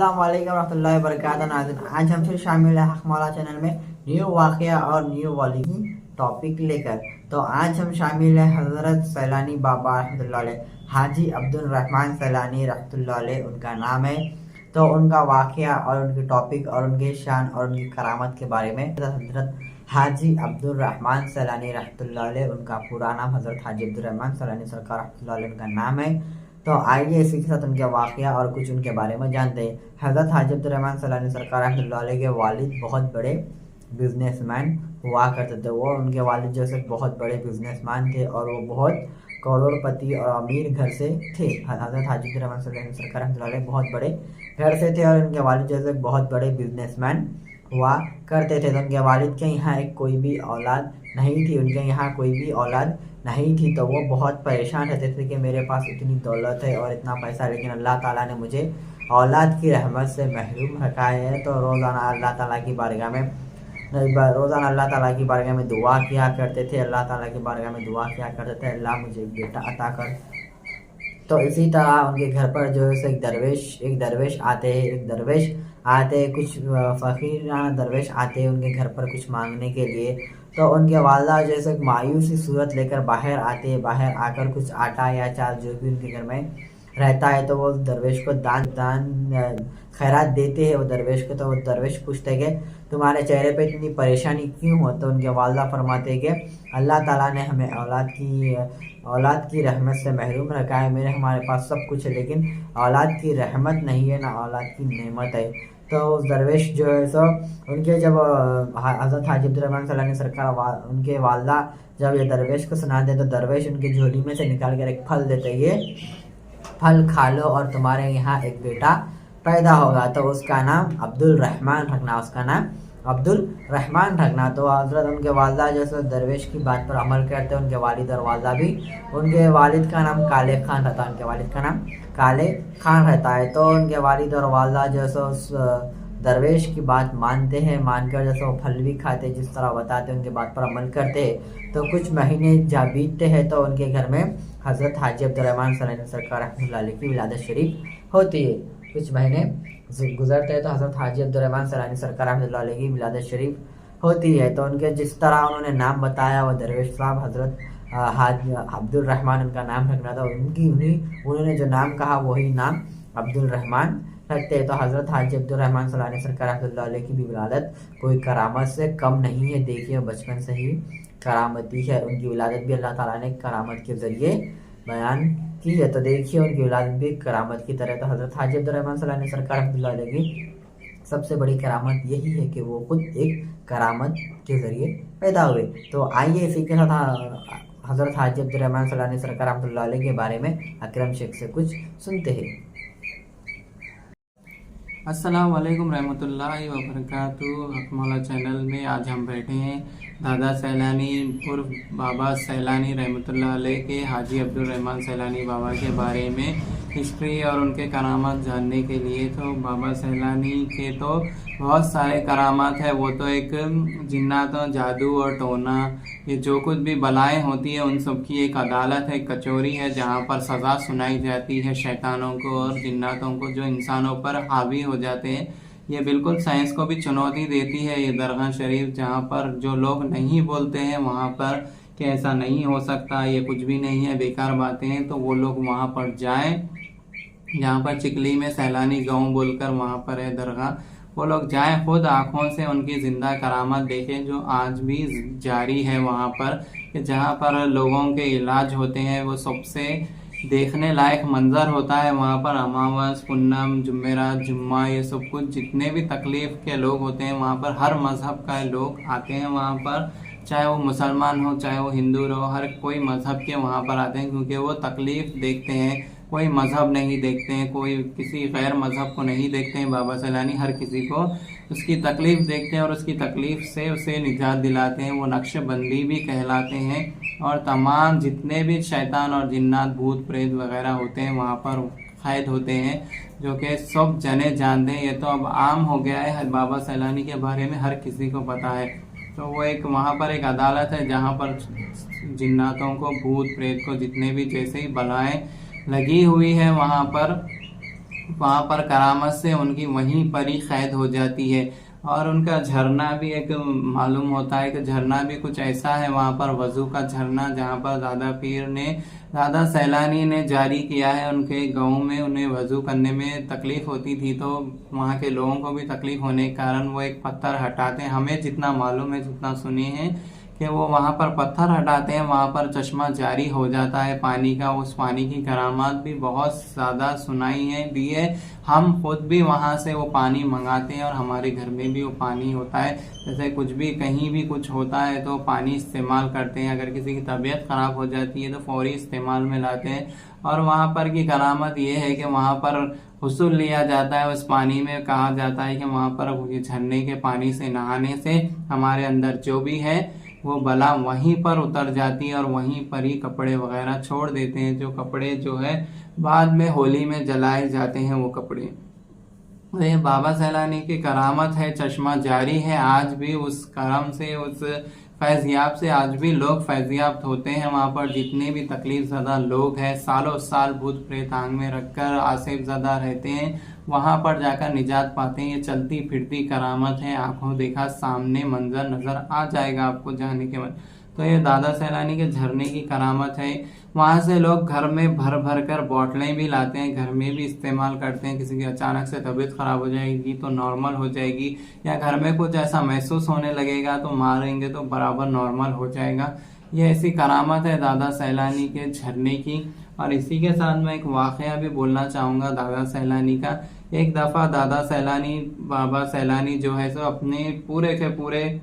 अस्सलाम वालेकुम रहमतुल्लाहि व बरकातहू। नाज़रीन, आज हम फिर शामिल है हक़ मौला चैनल में न्यू वाक़या और न्यू वाली की टॉपिक लेकर। तो आज हम शामिल है हज़रत सैलानी बाबा रहमतुल्लाह अलैह, हाजी अब्दुल रहमान सैलानी रहमतुल्लाह अलैह उनका नाम है। तो उनका वाक़या और उनकी टॉपिक और उनके शान और उनकी करामत के बारे में हज़रत हाजी अब्दुल रहमान सैलानी रहमतुल्लाह अलैह, उनका पूरा नाम हज़रत हाजी अब्दुल रहमान सैलानी सरकार रहमतुल्लाह अलैह उनका नाम है। तो आइए इसी के साथ उनके वाक़या और कुछ उनके बारे में जानते हैं। हज़रत हाजी अब्दुल रहमान सैलानी सरकार रहमतुल्लाह अलैह के वालिद बहुत बड़े बिजनेसमैन हुआ करते थे। वो उनके वालिद जैसे बहुत बड़े बिजनेसमैन थे और वो बहुत करोड़पति और अमीर घर से थे। हज़रत हाजी अब्दुल रहमान सैलानी सरकार रहमतुल्लाह अलैह बहुत बड़े घर से थे और उनके वालिद जैसे बहुत बड़े बिजनेसमैन हुआ करते थे। तो उनके वालिद के यहाँ एक कोई भी औलाद नहीं थी, उनके यहाँ कोई भी औलाद नहीं थी। तो वो बहुत परेशान रहते थे कि मेरे पास इतनी दौलत है और इतना पैसा, लेकिन अल्लाह ताला ने मुझे औलाद की रहमत से महरूम रखा है। तो रोज़ाना अल्लाह ताला की बारगाह में दुआ किया करते थे, अल्लाह ताला की बारगाह में दुआ किया करते थे, अल्लाह मुझे एक बेटा अता कर। तो इसी तरह उनके घर पर जो है एक दरवेश आते हैं, कुछ फ़कीराना दरवेश आते हैं उनके घर पर कुछ मांगने के लिए। तो उनके वालदा जैसे मायूसी सूरत लेकर बाहर आते हैं, बाहर आकर कुछ आटा या चाल जो भी उनके घर में रहता है तो वो दरवेश को दान खैरात देते हैं वो दरवेश को। तो वो दरवेश पूछते हैं कि तुम्हारे चेहरे पे इतनी परेशानी क्यों हो? तो उनके वालदा फरमाते हैं कि अल्लाह ताला ने हमें औलाद की रहमत से महरूम रखा है। हमारे पास सब कुछ है, लेकिन औलाद की रहमत नहीं है, ना औलाद की नेमत है। तो उस दरवेश जो है सो उनके जब हज़रत हाजी अब्दुल रहमान सैलानी सरकार उनके वालदा जब ये दरवेश को सुनाते तो दरवेश उनकी झोली में से निकाल कर एक फल देते, ये फल खा लो और तुम्हारे यहाँ एक बेटा पैदा होगा, तो उसका नाम अब्दुल रहमान रखना, उसका नाम अब्दुल रहमान रखना। तो हज़रत उनके वालदा जैसे दरवेश की बात पर अमल करते हैं, उनके वालिद और वालदा भी। उनके वालिद का नाम काले खान रहता है, उनके वालिद का नाम काले खान रहता है। तो उनके वालिद और वालदा जैसे उस दरवेश की बात मानते हैं, मानकर जैसे वो फल भी खाते, जिस तरह बताते उनके बात पर अमल करते। तो कुछ महीने जा बीतते हैं तो उनके घर में हज़रत हाजी अब्दुल रहमान सैलानी सरकार रहमतुल्लाह अलैह की विलादत शरीफ होती है। कुछ महीने गुजरते हैं तो हज़रत हाजी अब्दुल रहमान सैलानी सरकार रहमतुल्लाह अलैह की विलादत शरीफ होती है। तो उनके जिस तरह उन्होंने नाम बताया वो दरवेश साहब हज़रत हाजी अब्दुल रहमान उनका नाम रखना था, उन्होंने जो नाम कहा वही नाम अब्दुल रहमान रखते हैं। तो हज़रत हाजी अब्दुल रहमान सैलानी सरकार रहमतुल्लाह अलैह की भी विलादत कोई करामत से कम नहीं है। देखिए बचपन से ही करामती है, उनकी विलादत भी अल्लाह ताला ने करामत के ज़रिए बयान की है। तो देखिए उनकी विलादत भी करामत की तरह। तो हज़रत हाजी अब्दुल रहमान सैलानी सरकार रहमतुल्लाह अलैह की सबसे बड़ी करामत यही है कि वो खुद एक करामत के ज़रिए पैदा हुए। तो आइए इसी के साथ हज़रत हाजी अब्दुल रहमान सैलानी सरकार रहमतुल्लाह अलैह के बारे में अकरम शेख से कुछ सुनते हैं। अस्सलाम वालेकुम रहमतुल्लाहि व बरकातुहू। हक़ मौला चैनल में आज हम बैठे हैं दादा सैलानी उर्फ बाबा सैलानी रहमतुल्लाह अलैह के हाजी अब्दुल रहमान सैलानी बाबा के बारे में हिस्ट्री और उनके करामात जानने के लिए। तो बाबा सैलानी के तो बहुत सारे करामात है, वो तो एक जिन्नातों, जादू और टोना, ये जो कुछ भी बलाएं होती है उन सब की एक अदालत है, कचौरी है, जहाँ पर सज़ा सुनाई जाती है शैतानों को और जिन्नातों को जो इंसानों पर हावी हो जाते हैं। ये बिल्कुल साइंस को भी चुनौती देती है ये दरगाह शरीफ, जहाँ पर जो लोग नहीं बोलते हैं वहाँ पर कि ऐसा नहीं हो सकता, ये कुछ भी नहीं है, बेकार बातें हैं, तो वो लोग वहाँ पर जाएं। जहाँ पर चिकली में सैलानी गांव बोलकर वहाँ पर है दरगाह, वो लोग जाएं, खुद आँखों से उनकी ज़िंदा करामत देखें जो आज भी जारी है वहाँ पर, कि जहाँ पर लोगों के इलाज होते हैं। वो सबसे देखने लायक मंजर होता है वहाँ पर। अमावस, पुन्नम, जुमेरात, जुम्मा, ये सब कुछ जितने भी तकलीफ़ के लोग होते हैं वहाँ पर, हर मज़हब का लोग आते हैं वहाँ पर, चाहे वो मुसलमान हो चाहे वो हिंदू हो, हर कोई मज़हब के वहाँ पर आते हैं, क्योंकि वो तकलीफ़ देखते हैं। कोई मज़हब नहीं देखते हैं, कोई किसी गैर मज़हब को नहीं देखते हैं। बाबा सैलानी हर किसी को उसकी तकलीफ़ देखते हैं और उसकी तकलीफ़ से उसे निजात दिलाते हैं। वो नक्शबंदी भी कहलाते हैं और तमाम जितने भी शैतान और जिन्नात, भूत प्रेत वगैरह होते हैं वहाँ पर कैद होते हैं, जो कि सब जने जानते हैं। ये तो अब आम हो गया है, बाबा सैलानी के बारे में हर किसी को पता है। तो वो एक वहाँ पर एक अदालत है जहाँ पर जिन्नातों को, भूत प्रेत को, जितने भी जैसे ही बलाएँ लगी हुई है वहाँ पर वहाँ पर करामत से उनकी वहीं पर ही कैद हो जाती है। और उनका झरना भी एक मालूम होता है कि झरना भी कुछ ऐसा है वहाँ पर, वजू का झरना, जहाँ पर दादा सैलानी ने जारी किया है। उनके गांव में उन्हें वजू करने में तकलीफ होती थी, तो वहाँ के लोगों को भी तकलीफ होने के कारण वो एक पत्थर हटाते हैं। हमें जितना मालूम है, जितना सुने हैं कि वो वहाँ पर पत्थर हटाते हैं, वहाँ पर चश्मा जारी हो जाता है पानी का। उस पानी की करामात भी बहुत ज़्यादा सुनाई है, दी है। हम खुद भी वहाँ से वो पानी मंगाते हैं और हमारे घर में भी वो पानी होता है। जैसे कुछ भी कहीं भी कुछ होता है तो पानी इस्तेमाल करते हैं। अगर किसी की तबीयत ख़राब हो जाती है तो फौरी इस्तेमाल में लाते हैं। और वहाँ पर की करामत ये है कि वहाँ पर हुस्ल लिया जाता है उस पानी में। कहा जाता है कि वहाँ पर ये झरने के पानी से नहाने से हमारे अंदर जो भी है वो बला वहीं पर उतर जाती है और वहीं पर ही कपड़े वगैरह छोड़ देते हैं। जो कपड़े जो है बाद में होली में जलाए जाते हैं वो कपड़े। ये बाबा सैलानी की करामत है, चश्मा जारी है आज भी। उस करम से, उस फैज़याब से आज भी लोग फैज़याब होते हैं। वहाँ पर जितने भी तकलीफ ज़दा लोग हैं, सालों साल भूत प्रेत आंग में रखकर आसिफ ज़दा रहते हैं, वहाँ पर जाकर निजात पाते हैं। ये चलती फिरती करामत है, आंखों देखा सामने मंजर नज़र आ जाएगा आपको जाने के बाद। तो ये दादा सैलानी के झरने की करामत है। वहाँ से लोग घर में भर भर कर बोतलें भी लाते हैं, घर में भी इस्तेमाल करते हैं। किसी की अचानक से तबीयत ख़राब हो जाएगी तो नॉर्मल हो जाएगी, या घर में कुछ ऐसा महसूस होने लगेगा तो मारेंगे तो बराबर नॉर्मल हो जाएगा। ये ऐसी करामत है दादा सैलानी के झरने की। और इसी के साथ मैं एक वाक़या भी बोलना चाहूँगा दादा सैलानी का। एक दफ़ा दादा सैलानी, बाबा सैलानी जो है सो अपने पूरे के पूरे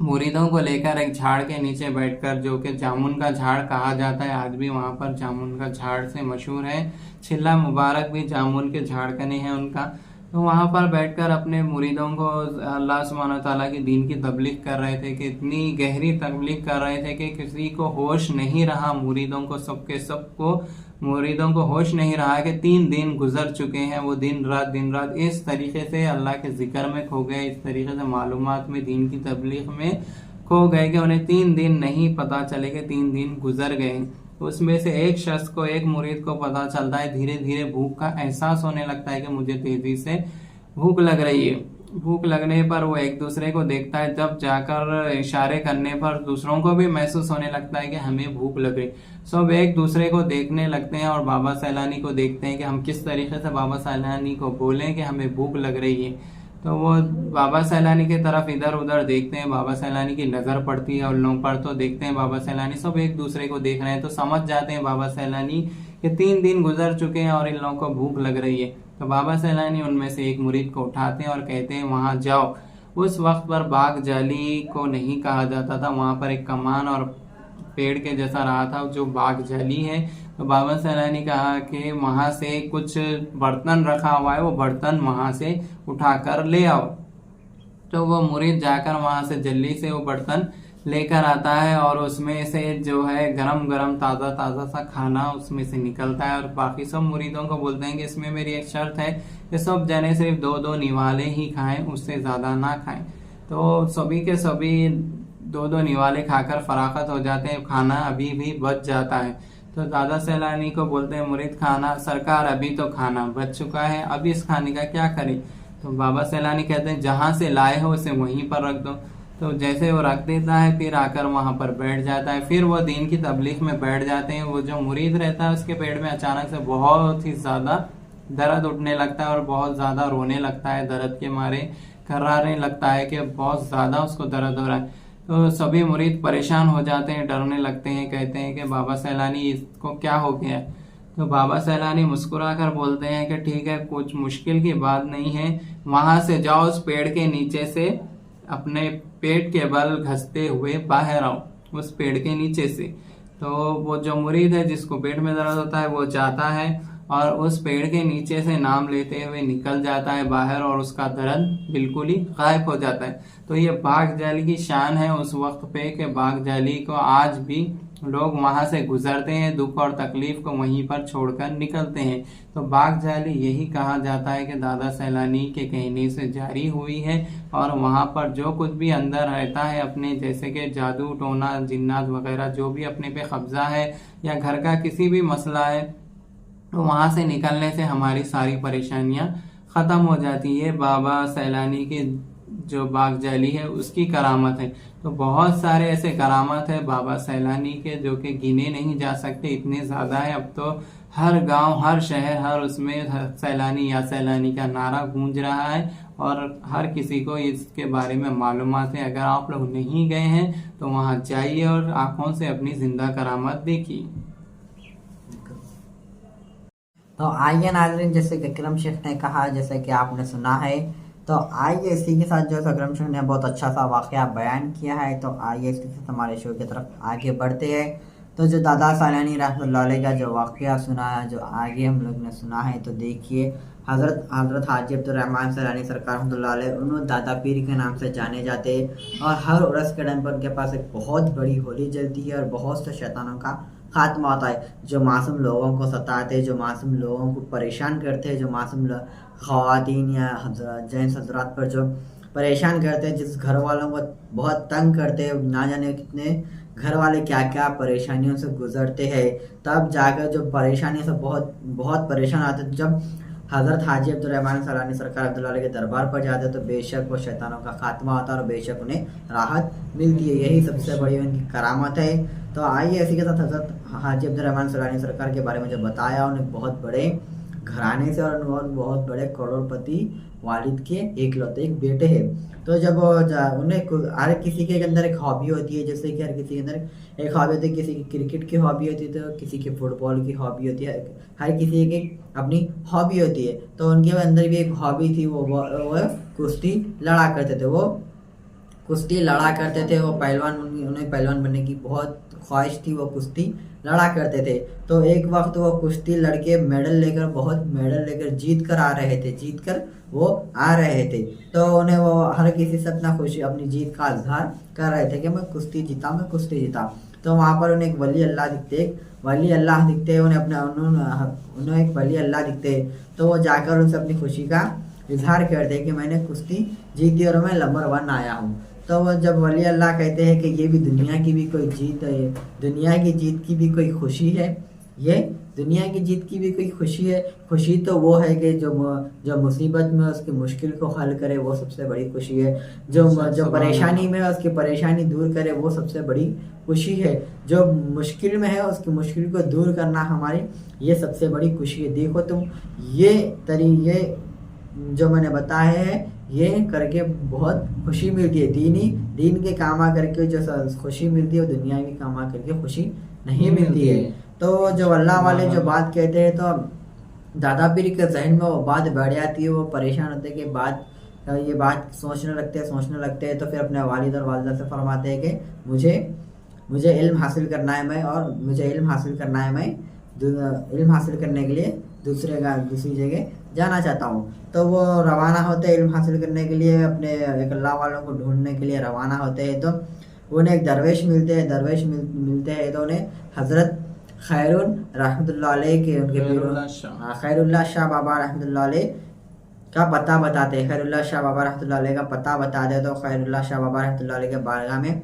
मुरीदों को लेकर एक झाड़ के नीचे बैठकर, जो कि जामुन का झाड़ कहा जाता है, आज भी वहाँ पर जामुन का झाड़ से मशहूर है। छिल्ला मुबारक भी जामुन के झाड़ कने हैं उनका। तो वहाँ पर बैठकर अपने मुरीदों को अल्लाह सुब्हानहू व तआला की दीन की तबलीग कर रहे थे कि इतनी गहरी तबलीग कर रहे थे कि किसी को होश नहीं रहा। मुरीदों को सबको मुरीदों को होश नहीं रहा कि 3 दिन गुजर चुके हैं। वो दिन रात इस तरीके से अल्लाह के जिक्र में खो गए, इस तरीके से मालूमात में, दीन की तबलीग में खो गए कि उन्हें 3 दिन नहीं पता चले कि 3 दिन गुजर गए। उसमें से एक शख्स को, एक मुरीद को पता चलता है, धीरे धीरे भूख का एहसास होने लगता है कि मुझे तेजी से भूख लग रही है। भूख लगने पर वो एक दूसरे को देखता है, जब जाकर इशारे करने पर दूसरों को भी महसूस होने लगता है कि हमें भूख लग रही। सब एक दूसरे को देखने लगते हैं और बाबा सैलानी को देखते हैं कि हम किस तरीके से बाबा सैलानी को बोलें कि हमें भूख लग रही है। तो वो बाबा सैलानी की तरफ इधर उधर देखते हैं, बाबा सैलानी की नज़र पड़ती है उन लोगों पर, तो देखते हैं बाबा सैलानी सब एक दूसरे को देख रहे हैं। तो समझ जाते हैं बाबा सैलानी कि 3 दिन गुजर चुके हैं और इन लोगों को भूख लग रही है। तो बाबा सैलानी उनमें से एक मुरीद को उठाते हैं और कहते हैं वहाँ जाओ। उस वक्त पर बाग जाली को नहीं कहा जाता था, वहाँ पर एक कमान और पेड़ के जैसा रहा था जो बाग जाली है। तो बाबा सैलानी कहा कि वहाँ से कुछ बर्तन रखा हुआ है, वो बर्तन वहाँ से उठाकर ले आओ। तो वो मुरीद जाकर वहाँ से जल्दी से वो बर्तन लेकर आता है और उसमें से जो है गरम गरम ताज़ा ताज़ा सा खाना उसमें से निकलता है। और बाकी सब मुरीदों को बोलते हैं कि इसमें मेरी एक शर्त है कि सब जने सिर्फ 2-2 निवाले ही खाएं, उससे ज़्यादा ना खाएं। तो सभी के सभी 2-2 निवाले खाकर फराखत हो जाते हैं, खाना अभी भी बच जाता है। तो दादा सैलानी को बोलते हैं मुरीद, खाना सरकार अभी तो खाना बच चुका है, अभी इस खाने का क्या करें। तो बाबा सैलानी कहते हैं जहाँ से लाए हो उसे वहीं पर रख दो। तो जैसे वो रख देता है, फिर आकर वहाँ पर बैठ जाता है। फिर वो दीन की तबलीग में बैठ जाते हैं। वो जो मुरीद रहता है उसके पेट में अचानक से बहुत ही ज़्यादा दर्द उठने लगता है और बहुत ज़्यादा रोने लगता है, दर्द के मारे कर्राने लगता है कि बहुत ज़्यादा उसको दर्द हो रहा है। तो सभी मुरीद परेशान हो जाते हैं, डरने लगते हैं, कहते हैं कि बाबा सैलानी इसको क्या हो गया है। तो बाबा सैलानी मुस्कुरा कर बोलते हैं कि ठीक है, कुछ मुश्किल की बात नहीं है, वहाँ से जाओ, उस पेड़ के नीचे से अपने पेट के बल घसते हुए बाहर आओ, उस पेड़ के नीचे से। तो वो जो मुरीद है जिसको पेट में दर्द होता है वो जाता है और उस पेड़ के नीचे से नाम लेते हुए निकल जाता है बाहर और उसका दर्द बिल्कुल ही गायब हो जाता है। तो ये बाग जाली की शान है उस वक्त पे कि बाग जाली को आज भी लोग वहां से गुजरते हैं, दुख और तकलीफ को वहीं पर छोड़कर निकलते हैं। तो बाग जाली यही कहा जाता है कि दादा सैलानी के कहने से जारी हुई है और वहां पर जो कुछ भी अंदर रहता है अपने, जैसे कि जादू टोना जिन्नात वगैरह जो भी अपने पे कब्जा है या घर का किसी भी मसला है, तो वहाँ से निकलने से हमारी सारी परेशानियाँ ख़त्म हो जाती है। बाबा सैलानी की जो बाग जली है उसकी करामत है। तो बहुत सारे ऐसे करामत है बाबा सैलानी के जो कि गिने नहीं जा सकते, इतने ज़्यादा है। अब तो हर गांव, हर शहर, हर उसमें सैलानी या सैलानी का नारा गूंज रहा है और हर किसी को इसके बारे में मालूमात है। अगर आप लोग नहीं गए हैं तो वहाँ जाइए और आंखों से अपनी जिंदा करामत देखिए। तो आइए नाज़रीन, जैसे कि अकरम शेख ने कहा, जैसे कि आपने सुना है, तो आइए इसी के साथ जो है अकरम शेख ने बहुत अच्छा सा वाक़या बयान किया है। तो आइए इसके साथ हमारे शो की तरफ आगे बढ़ते हैं। तो जो दादा सैलानी रहमतुल्लाह अलैह का जो वाक़या सुना है, जो आगे हम लोग ने सुना है, तो देखिए हज़रत हाजी अब्दुर्रहमान सैलानी सरकार रहमतुल्लाह अलैह, उन्होंने दादा पीर के नाम से जाने जाते हैं। और हर उर्स के टाइम पर उनके पास एक बहुत बड़ी होली जलती है और बहुत से शैतानों का खात्मा होता है, जो मासूम लोगों को सताते, जो मासूम लोगों को परेशान करते, जो मासूम ख़वातीन या जेंट्स हजरात पर जो परेशान करते हैं, जिस घर वालों को बहुत तंग करते हैं, ना जाने कितने घर वाले क्या क्या परेशानियों से गुजरते हैं। तब जाकर जो परेशानी से बहुत बहुत परेशान आते हैं, जब हज़रत हाजी अब्दुर्रहमान सैलानी सरकार अब्दुल्ला अलैह के दरबार पर जाते हैं, तो बेशक वो शैतानों का खात्मा होता है और बेशक उन्हें राहत मिलती है। यही सबसे बड़ी उनकी करामत है। तो आइए इसी के साथ हज़रत हाजी अब्दुर्रहमान सैलानी सरकार के बारे में जो बताया, उन्हें बहुत बड़े घराने से और बहुत बड़े करोड़पति वालिद के एकलौते एक बेटे हैं। तो जब उन्हें हर किसी के अंदर एक हॉबी होती है, जैसे कि हर किसी के अंदर एक हॉबी होती है, किसी की क्रिकेट की हॉबी होती है, तो किसी की फुटबॉल की हॉबी होती है, हर किसी की अपनी हॉबी होती है। तो उनके अंदर भी एक हॉबी थी, वो कुश्ती लड़ा करते थे। वो कुश्ती लड़ा करते थे, वो पहलवान, उन्हें पहलवान बनने की बहुत ख्वाहिश थी, वो कुश्ती लड़ा करते थे। तो एक वक्त वो कुश्ती लड़के बहुत मेडल लेकर जीत कर आ रहे थे, जीत कर वो आ रहे थे। तो उन्हें वो हर किसी से अपना खुशी, अपनी जीत का इजहार कर रहे थे कि मैं कुश्ती जीता, मैं कुश्ती जीता। तो वहाँ पर उन्हें एक वली अल्लाह दिखते, उन्हें एक वली अल्लाह दिखते। तो वो जाकर उनसे अपनी खुशी का इजहार करते कि मैंने कुश्ती जीती और मैं नंबर 1 आया हूँ। तो वो जब वली अल्लाह कहते हैं कि ये भी दुनिया की भी कोई जीत है, दुनिया की जीत की भी कोई खुशी है, ये दुनिया की जीत की भी कोई खुशी है। खुशी तो वो है कि जो मुसीबत में उसकी मुश्किल को हल करे, वो सबसे बड़ी खुशी है। जो परेशानी में उसकी परेशानी दूर करे, वो सबसे बड़ी खुशी है। जो मुश्किल में है उसकी मुश्किल को दूर करना हमारी ये सबसे बड़ी खुशी है। देखो तुम, ये जो मैंने बताया है, ये करके बहुत खुशी मिलती है। दीन के कामा करके जो खुशी मिलती है, वो दुनियावी कामा करके खुशी नहीं मिलती है। तो जो अल्लाह वाले जो बात कहते हैं, तो दादा पीर के जहन में वो बात बैठ जाती है, वो परेशान होते हैं कि ये बात सोचने लगते हैं। तो फिर अपने वालिद और वालिदा से फरमाते हैं कि मुझे इल्म हासिल करना है, मैं इल्म हासिल करने के लिए दूसरी जगह जाना चाहता हूँ। तो वो रवाना होते हैं इल्म हासिल करने के लिए, अपने एक अल्लाह वालों को ढूंढने के लिए रवाना होते हैं। तो उन्हें एक दरवेश मिलते हैं। तो उन्हें हज़रत खैरुल रहमतुल्लाह अलैह के उनके खैरुल्लाह शाह बाबा रहमतुल्लाह अलैह का पता बताते हैं। खैरुल्लाह शाह बाबा रहमतुल्लाह अलैह का पता बताते हैं। तो खैरुल्लाह शाह बाबा रहमतुल्लाह अलैह के बारगाह में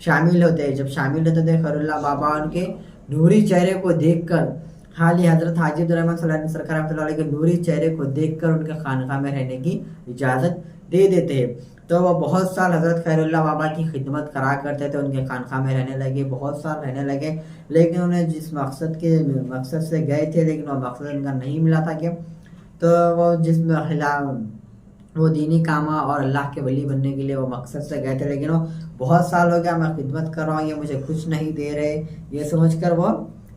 शामिल होते हैं। जब शामिल होते थे, खैरुल्लाह बाबा उनके नूरी चेहरे को देखकर, हाल ही हज़रत हाजी अब्दुर्रहमान सैलानी सरकार रहमतुल्लाह अलैह के नूरी चेहरे को देखकर उनके खानका में रहने की इजाज़त दे देते हैं। तो वो बहुत साल हज़रत खैरुल्लाह बाबा की खिदमत करा करते थे, उनके खानका में रहने लगे, बहुत साल रहने लगे। लेकिन उन्हें जिस मकसद से गए थे, लेकिन वो मकसद उनका नहीं मिला था कि, तो वो दीनी कामा और अल्लाह के वली बनने के लिए वो मकसद से गए थे, लेकिन वो बहुत साल हो गया मैं खिदमत कर रहा हूँ, ये मुझे कुछ नहीं दे रहे, ये समझकर वो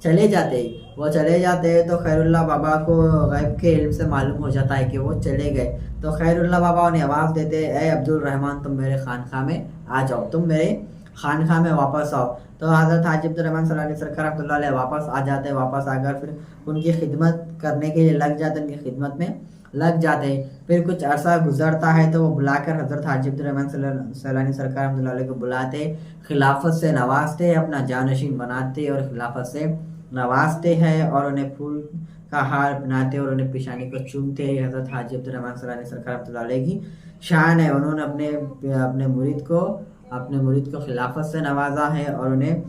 चले जाते हैं। तो खैरुल्लाह बाबा को गैब के इल्म से मालूम हो जाता है कि वो चले गए। तो खैरुल्लाह बाबा उन्हें आवाज़ देते, ए अब्दुल रहमान, तुम मेरे खानका में आ जाओ, तुम मेरे खानका में वापस आओ। तो हज़रत हाजी अब्दुर्रहमान सैलानी सरकार रहमतुल्लाह अलैह वापस आ जाते हैं। वापस आकर फिर उनकी खिदमत करने के लिए लग जाते हैं, उनकी खिदमत में लग जाते हैं। फिर कुछ अरसा गुजरता है तो वो बुलाकर हज़रत हाजी अब्दुर्रहमान सैलानी सरकार रहमतुल्लाह अलैह को बुलाते, खिलाफत से नवाजते, अपना जानशीन बनाते और खिलाफत से नवाजते हैं और उन्हें फूल का हार पहनाते और उन्हें पेशानी को चूमते हैं। हज़रत हाजी अब्दुर्रहमान सैलानी सरकार रहमतुल्लाह अलैह की शान है। उन्होंने अपने मुरीद को खिलाफत से नवाजा है और उन्हें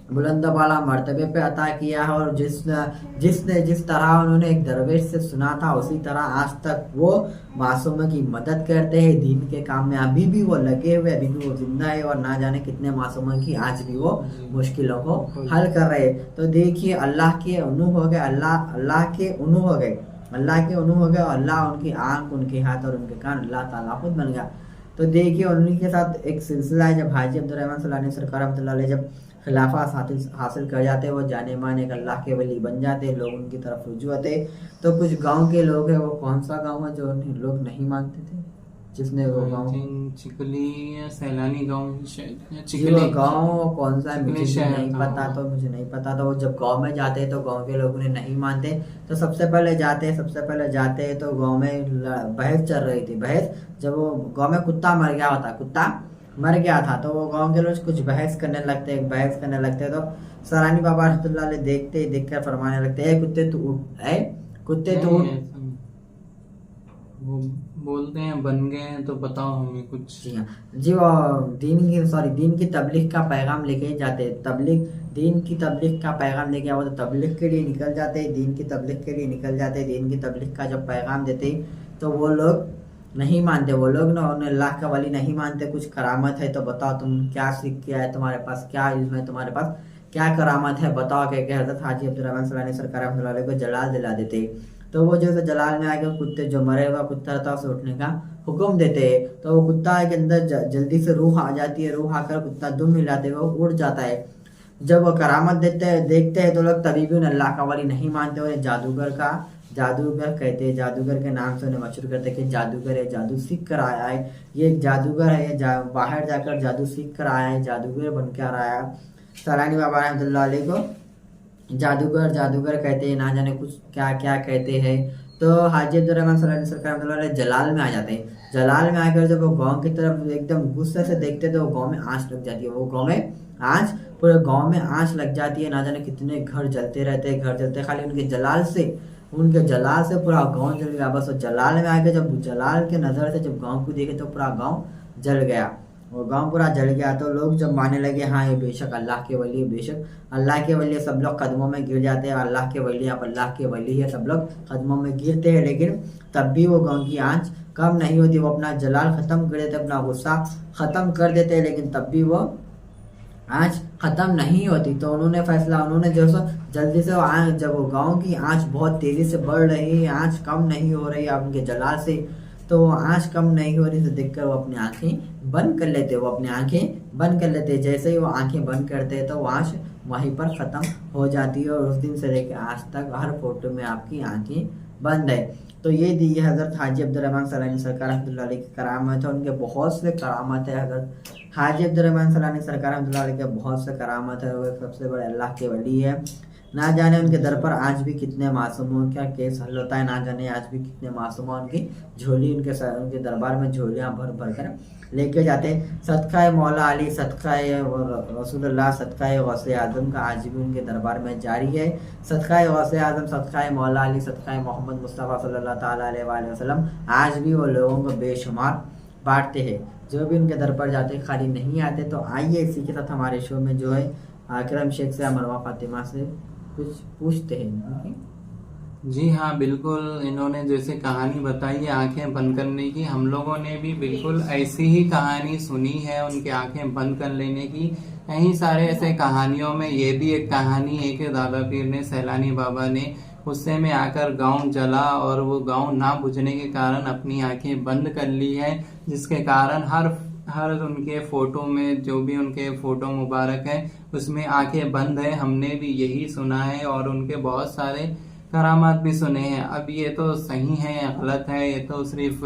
बुलंद वाला मर्तबे पे अता किया है, और जिसने जिस तरह उन्होंने एक दरवेश से सुना था उसी तरह आज तक वो मासूमों की मदद करते हैं दीन के काम में। अभी भी वो लगे हुए, अभी भी वो जिंदा है, और ना जाने कितने मासूमों की आज भी वो मुश्किलों को हल कर रहे हैं। तो देखिए अल्लाह के उन्नू हो गए, अल्लाह के उन्नू हो गए, अल्लाह के उन्नू हो गए, और अल्लाह उनकी आंख, उनके हाथ और उनके कान अल्लाह ताला खुद बन गया। तो देखिए उन्हीं के साथ एक सिलसिला है, जब हाजी अब्दुर्रहमान सैलानी सरकार रहमतुल्लाह अलैह जब खिलाफा हासिल कर जाते, वो जाने माने एक अल्लाह के वली बन जाते, लोग उनकी तरफ रुजू होते। तो कुछ गांव के लोग हैं, वो कौन सा गांव है जो लोग नहीं मानते थे, जिसने वो गांव चिकली या सैलानी गांव, चिकली गांव कौन सा है मुझे नहीं था पता, तो मुझे नहीं पता। तो वो जब गांव में जाते हैं तो गांव के लोग उन्हें नहीं मानते, तो सबसे पहले जाते तो गांव में बहस चल रही थी। बहस जब वो गांव में कुत्ता मर गया था, तो वो गांव के लोग कुछ बहस करने लगते तो सैलानी बाबा रहमतुल्लाह अलैह देखकर फरमाने लगते, ए कुत्ते तू उठ, ए कुत्ते तू उठ। वो बोलते हैं बन गए हैं तो बताओ हमें कुछ। जी वो दीन की तबलीग का पैगाम लेके जाते, दीन की तबलीग का पैगाम लेके आओ, तो तबलीग के लिए निकल जाते, दीन की तबलीग के लिए निकल जाते। दीन की तबलीग का जब पैगाम देते तो वो लोग नहीं मानते, वो लोग ना उन्हें अल्लाह का वली नहीं मानते। कुछ करामत है तो बताओ, तुम क्या सीख के आए, तुम्हारे पास क्या इल्म है, तुम्हारे पास क्या करामत है, बताओ। कह के हजरत हाजी अब्दुर्रहमान सैलानी सरकार रहमतुल्लाह अलैह को जलाल दिला देते। तो वो जो जलाल में आके कुत्ते, जो मरे हुआ कुत्ता था उसे उठने का हुक्म देते हैं। तो वो कुत्ता के अंदर जल्दी से रूह आ जाती है, रूह आकर कुत्ता दुम मिलाते हुए उड़ जाता है। जब वो करामत देखते हैं तो लोग तभी भी उन्हें अल्लाह का वली नहीं मानते, उन्हें जादूगर कहते हैं, जादूगर के नाम से उन्हें मशहूर करते हैं कि जादूगर है, जादू सीख कर आया है, ये एक जादूगर है, बाहर जाकर जादू सीख कर आया है, जादूगर बन कर आया है। सैलानी बाबा रहमतुल्लाह अलैह को जादूगर कहते हैं, ना जाने कुछ क्या क्या कहते हैं। तो हाजी अब्दुर्रहमान सैलानी सरकार रहमतुल्लाह अलैह जलाल में आ जाते हैं। जलाल में आकर जब वो गांव की तरफ एकदम गुस्से से देखते तो वो गांव में आंच लग जाती है, वो गांव में आंच, पूरे गांव में आंच लग जाती है। ना जाने कितने घर जलते रहते हैं, घर जलते, खाली उनके जलाल से पूरा गांव जल गया। बस वो जलाल में आके जब जलाल के नजर से जब गांव को देखे तो पूरा गांव जल गया, वो गांव पूरा जल गया। तो लोग जब मानने लगे हाँ ये बेशक अल्लाह के वली है, बेशक अल्लाह के वली है, सब लोग कदमों में गिर जाते हैं, अल्लाह के वली, आप अल्लाह के वली है, सब लोग कदमों में गिरते हैं। लेकिन तब भी वो गांव की आंच कम नहीं होती, वो अपना जलाल खत्म कर देते, अपना गुस्सा खत्म कर देते, लेकिन तब भी वो आँच खत्म नहीं होती। तो उन्होंने जो सो जल्दी से जब वो गांव की आँच बहुत तेजी से बढ़ रही है, आँच कम नहीं हो रही है उनके जलाल से, तो वो आँच कम नहीं हो रही तो देखकर वो अपनी आंखें बंद कर लेते। जैसे ही वो आंखें बंद करते हैं तो वो आँच वहीं पर ख़त्म हो जाती है, और उस दिन से लेकर आज तक हर फोटो में आपकी आंखें बंद है। तो ये दी है हज़रत हाजी अब्दुर्रहमान सैलानी सरकार रहमतुल्लाह अलैह की करामत है। उनके बहुत से करामत है, हज़रत हाजी अब्दुर्रहमान सैलानी सरकार रहमतुल्लाह अलैह के बहुत से करामत है, वो सबसे बड़े अल्लाह के वली है। ना जाने उनके दर पर आज भी कितने मासूमों का केस हल होता है, ना जाने आज भी कितने मासूम उनकी झोली, उनके दरबार में झोलियाँ भर भर कर लेके जाते। सदका मौला अली, सदका रसूलुल्लाह, सदका गौसे आजम का आज भी उनके दरबार में जारी है। सदका गौसे आजम, सदका मौला अली, सदका मोहम्मद मुस्तफ़ा सल्लल्लाहु ताला अलैहि वसल्लम आज भी वो लोगों को बेशुमार बांटते हैं। जो भी उनके दर पर जाते खाली नहीं आते। तो आइए इसी के साथ हमारे शो में जो है अकरम शेख से, मरवा फातिमा से कुछ पूछते हैं। जी हाँ, बिल्कुल। इन्होंने जैसे कहानी बताई है आंखें बंद करने की, हम लोगों ने भी बिल्कुल ऐसी ही कहानी सुनी है उनके आंखें बंद कर लेने की। कई सारे ऐसे कहानियों में ये भी एक कहानी है कि दादा पीर ने, सैलानी बाबा ने गुस्से में आकर गांव जला और वो गांव ना बुझने के कारण अपनी आंखें बंद कर ली है, जिसके कारण हर उनके फोटो में, जो भी उनके फोटो मुबारक है उसमें आंखें बंद है। हमने भी यही सुना है और उनके बहुत सारे करामात भी सुने हैं। अब ये तो सही है या गलत है, ये तो सिर्फ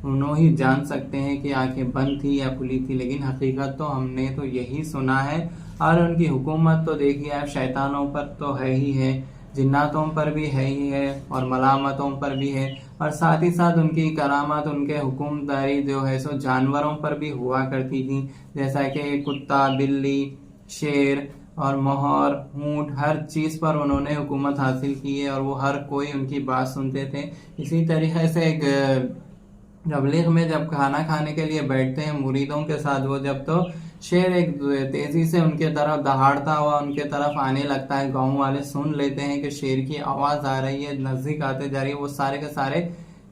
उन्होंने ही जान सकते हैं कि आंखें बंद थी या खुली थी, लेकिन हकीकत तो हमने तो यही सुना है। और उनकी हुकूमत तो देखिए आप, शैतानों पर तो है ही है, जिन्नातों पर भी है ही है, और मलामतों पर भी है, और साथ ही साथ उनकी करामात, उनके हुक्मदारी जो है सो जानवरों पर भी हुआ करती थी। जैसा कि कुत्ता, बिल्ली, शेर और मोहर, ऊंट, हर चीज़ पर उन्होंने हुकूमत हासिल की है और वो हर कोई उनकी बात सुनते थे। इसी तरीके से तबलीग में जब खाना खाने के लिए बैठते हैं मुरीदों के साथ, वो जब तो शेर एक तेजी से उनके तरफ दहाड़ता हुआ उनके तरफ आने लगता है। गांव वाले सुन लेते हैं कि शेर की आवाज आ रही है, नजदीक आते जा रही है, वो सारे के सारे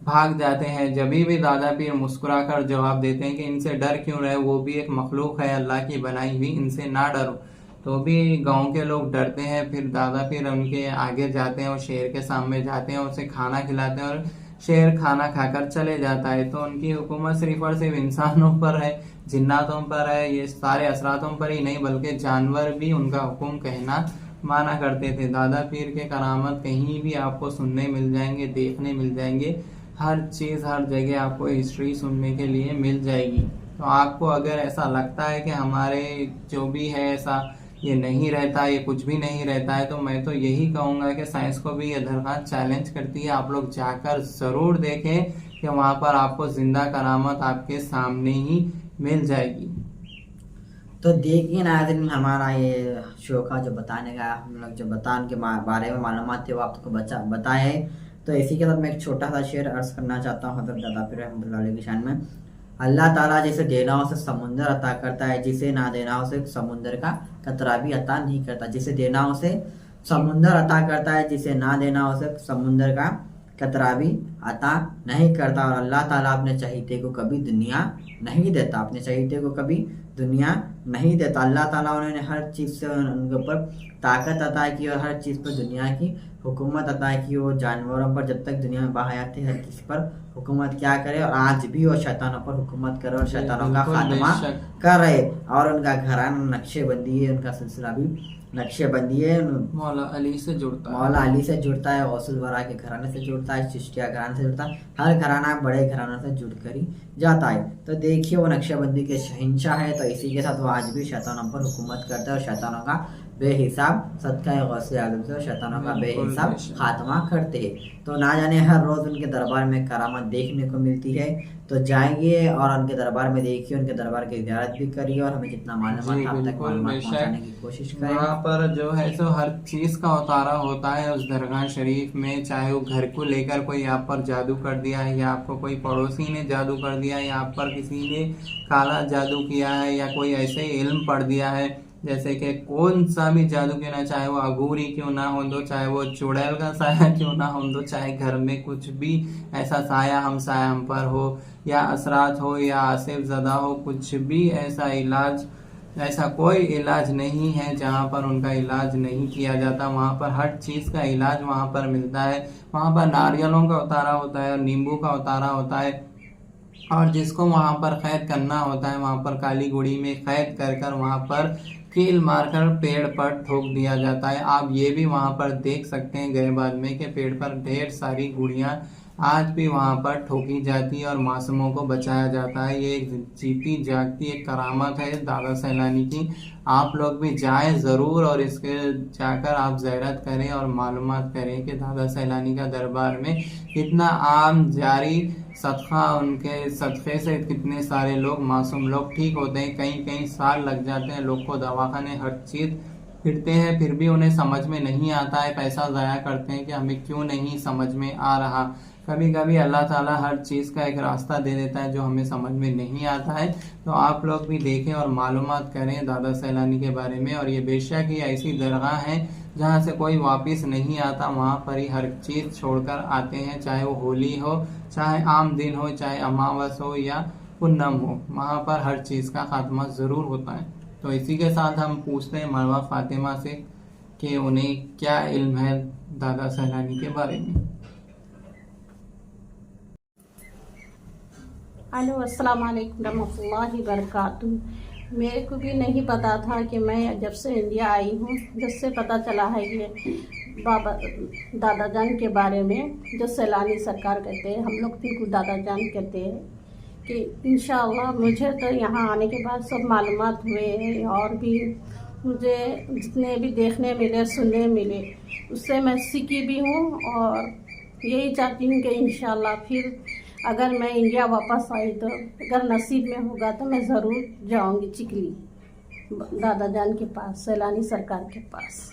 भाग जाते हैं। जब भी दादा पीर मुस्कुरा कर जवाब देते हैं कि इनसे डर क्यों रहे, वो भी एक मखलूक है अल्लाह की बनाई हुई, इनसे ना डरो। तो भी गांव के लोग डरते हैं। फिर दादा पीर उनके आगे जाते हैं और शेर के सामने जाते हैं, उसे खाना खिलाते हैं और शेर खाना खाकर चले जाता है। तो उनकी हुकूमत सिर्फ और सिर्फ इंसानों पर है, जिन्नातों पर है, ये सारे असरातों पर ही नहीं बल्कि जानवर भी उनका हुक्म कहना माना करते थे। दादा पीर के करामत कहीं भी आपको सुनने मिल जाएंगे, देखने मिल जाएंगे, हर चीज़ हर जगह आपको हिस्ट्री सुनने के लिए मिल जाएगी। तो आपको अगर ऐसा लगता है कि हमारे जो भी है ऐसा ये नहीं रहता, ये कुछ भी नहीं रहता है, तो मैं तो यही कहूँगा कि साइंस को भी ये दरगाह चैलेंज करती है। आप लोग जाकर ज़रूर देखें कि वहाँ पर आपको जिंदा करामत आपके सामने ही मिल जाएगी। तो देखिए नाज़रीन, हमारा ये शो का जो बताने का हम लोग जो बताने के बारे में मालूमात थे वो आपको बताए हैं। तो इसी के साथ मैं एक छोटा सा शेर अर्ज करना चाहता हूँ हज़रत दादा पीर रहमतुल्लाह अलैह की शान में। अल्लाह ताला जैसे देना हो उसे समुंदर अता करता है, जिसे ना देना हो उसे समुंदर का कतरा भी अता नहीं करता। जिसे देना हो उसे समुंदर अता करता है, जिसे ना देना हो उसे समुंदर का कतरा भी अता नहीं करता। और अल्लाह ताला अपने चहीते को कभी दुनिया नहीं देता, अपने चहीते को कभी दुनिया नहीं देता। अल्लाह ताला उन्होंने हर चीज़ से उनके ऊपर ताकत अता की और हर चीज़ पर दुनिया की हुकूमत अता की। वो जानवरों पर जब तक दुनिया में बाहयात थे हर किसी पर हुकूमत क्या करे, और आज भी वो शैतानों पर हुकूमत करे और शैतानों का खात्मा कर रहे। और उनका घराना नक्शेबंदी है, उनका सिलसिला भी नक्शेबंदी है, मौला अली से जुड़ता है, मौला अली से जुड़ता है, गौसुल वरा के घराने से जुड़ता है, चिश्तिया घराने से जुड़ता है, हर घराना बड़े घरानों से जुड़ कर ही जाता है। तो देखिए वो नक्शेबंदी के शहंशाह है। तो इसी के साथ वो आज भी शैतानों पर हुकूमत करते हैं और शैतानों का बेहिसाब सदका गौसे आजम से शैतानों का बेहिसाब खात्मा करते हैं। तो ना जाने हर रोज़ उनके दरबार में करामत देखने को मिलती है। तो जाइए और उनके दरबार में देखिए, उनके दरबार की ज़ियारत भी करिए और हमें जितना मालूम आप तक मालूमात पहुंचाने की कोशिश करें। वहाँ पर जो है सो हर चीज़ का उतारा होता है उस दरगाह शरीफ में, चाहे वो घर को लेकर कोई आप पर जादू कर दिया है या आपको कोई पड़ोसी ने जादू कर दिया है या आप पर किसी ने काला जादू किया है या कोई ऐसे इल्म पढ़ दिया है, जैसे कि कौन सा भी जादू क्यों ना, चाहे वो अगूरी क्यों ना हो दो, चाहे वो चुड़ैल का साया क्यों ना हो दो, चाहे घर में कुछ भी ऐसा साया हम पर हो या असरात हो या आसिफ ज़दा हो, कुछ भी ऐसा इलाज, ऐसा कोई इलाज नहीं है जहाँ पर उनका इलाज नहीं किया जाता। वहाँ पर हर चीज़ का इलाज वहाँ पर मिलता है। वहाँ पर नारियलों का उतारा होता है और नींबू का उतारा होता है, और जिसको वहाँ पर कैद करना होता है वहाँ पर काली गुड़ी में कैद कर कर वहाँ पर कील मारकर पेड़ पर ठोक दिया जाता है। आप ये भी वहाँ पर देख सकते हैं गए बाद में कि पेड़ पर ढेर सारी गुड़ियाँ आज भी वहाँ पर ठोकी जाती है और मासूमों को बचाया जाता है। ये एक जीती जागती एक करामत है दादा सैलानी की। आप लोग भी जाएं ज़रूर और इसके जाकर आप ज़ियारत करें और मालूमात करें कि दादा सैलानी का दरबार में कितना आम जारी सदका, उनके सदक़े से कितने सारे लोग मासूम लोग ठीक होते हैं। कई कई साल लग जाते हैं लोग को, दवाखाने हर चीज़ फिरते हैं, फिर भी उन्हें समझ में नहीं आता है, पैसा ज़ाया करते हैं कि हमें क्यों नहीं समझ में आ रहा। कभी कभी अल्लाह ताला हर चीज़ का एक रास्ता दे देता है जो हमें समझ में नहीं आता है। तो आप लोग भी देखें और मालूमात करें दादा सैलानी के बारे में। और ये बेशक ही ऐसी दरगाह है जहाँ से कोई वापस नहीं आता, वहाँ पर ही हर चीज़ छोड़कर आते हैं, चाहे वो होली हो, चाहे आम दिन हो, चाहे अमावस हो या पूनम हो, वहाँ पर हर चीज़ का खात्मा ज़रूर होता है। तो इसी के साथ हम पूछते हैं मरवा फातिमा से कि उन्हें क्या इल्म है दादा सैलानी के बारे में। हेलो, अस्सलाम वालेकुम रहमतुल्लाहि बरकातुहू। मेरे को भी नहीं पता था कि मैं जब से इंडिया आई हूँ, जब से पता चला है कि बाबा दादा जान के बारे में, जो सैलानी सरकार कहते हैं, हम लोग भी दादा जान कहते हैं, कि इंशाअल्लाह मुझे तो यहाँ आने के बाद सब मालूमात हुए हैं और भी मुझे जितने भी देखने मिले सुनने मिले उससे मैं सीखी भी हूँ। और यही चाहती हूँ कि इंशाअल्लाह फिर अगर मैं इंडिया वापस आई तो अगर नसीब में होगा तो मैं ज़रूर जाऊंगी चिकली दादा जान के पास, सैलानी सरकार के पास।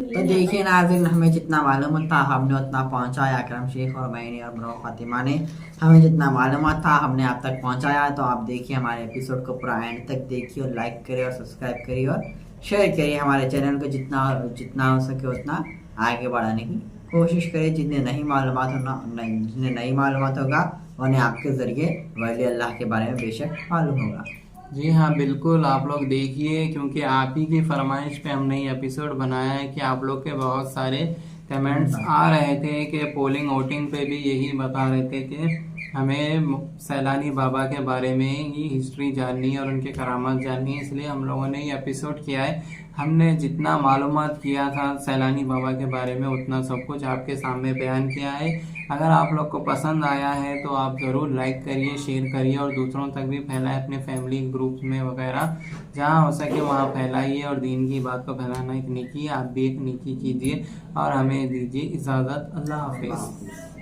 तो देखिए नाज़रीन, हमें जितना मालूम था हमने उतना पहुंचाया। अकरम शेख और मैंने और मरो फातिमा ने हमें जितना मालूम था हमने आप तक पहुंचाया। तो आप देखिए हमारे एपिसोड को पूरा एंड तक देखिए और लाइक करिए और सब्सक्राइब करिए और शेयर करिए हमारे चैनल को जितना जितना हो सके उतना आगे बढ़ाने की कोशिश करिए। जिन्हें नहीं मालूमात होगा उन्हें आपके ज़रिए वली अल्लाह के बारे में बेशक मालूम होगा। जी हाँ बिल्कुल, आप लोग देखिए, क्योंकि आप ही की फरमाइश पे हमने ये एपिसोड बनाया है कि आप लोग के बहुत सारे कमेंट्स आ रहे थे कि पोलिंग वोटिंग पे भी यही बता रहे थे कि हमें सैलानी बाबा के बारे में ही हिस्ट्री जाननी है और उनके करामात जाननी है। इसलिए हम लोगों ने ये एपिसोड किया है। हमने जितना मालूमात किया था सैलानी बाबा के बारे में उतना सब कुछ आपके सामने बयान किया है। अगर आप लोग को पसंद आया है तो आप ज़रूर लाइक करिए, शेयर करिए और दूसरों तक भी फैलाएं, अपने फैमिली ग्रुप्स में वगैरह जहाँ हो सके वहाँ फैलाइए। और दीन की बात को फैलाना एक नेकी है, आप भी एक नेकी कीजिए और हमें दीजिए इजाज़त। अल्लाह हाफिज़।